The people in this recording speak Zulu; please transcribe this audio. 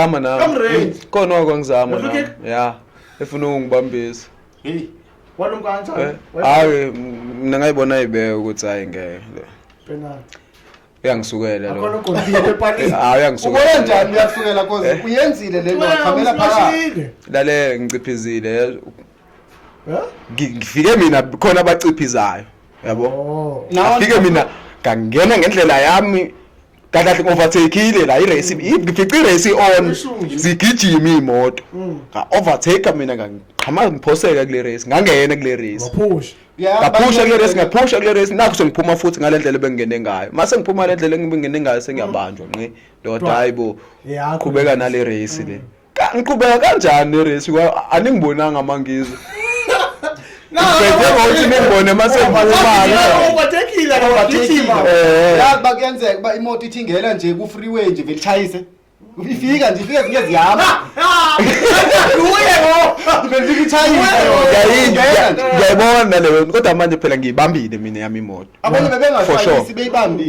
Ama na. Khona kwangizama na. Yeah. Efuna ungibambisa. Hey. Walo kanjani? Hayi mina ngayibona ibeke ukuthi hayi ngeke. Penal. Uyangisukela lo. Akona kodile epalini. Hayi uyangisukela. Ubona njani uyasukela cause uyenzile lento wakhamela phakathi. Lale ngiciphizile. Ngifike mina khona abaciphizayo. Yabo? Nawo ngifike mina ngangena ngendlela yami kadahle overtakeile la irace ngifice irace on zigijima imoto nga overtake mina ngaqhama ngiphoseka kule race ngangena kule race waphusha ngaphusha kule race ngaphusha kule race nakho sengiphuma futhi ngale ndlela bengene ngayo mase ngiphuma le ndlela engibengene ngayo sengiyabanjwa ngqi ndoda hayibo qhubeka nale race le ngiqhubeka kanjani le race aningibonanga mangizwe Ngiphethe ngokuthi ningibone mase ngiphuma overtakeile akagijima yakuba kuyenzeka uba imoto ithingela nje ku freeway nje velitshayise ifika nje ifike zinge zihamba uye ngo befika itshayise ngiyayibona leyo kodwa manje phela ngiyibambile mina yami imoto abona bebengashayisi beyibambile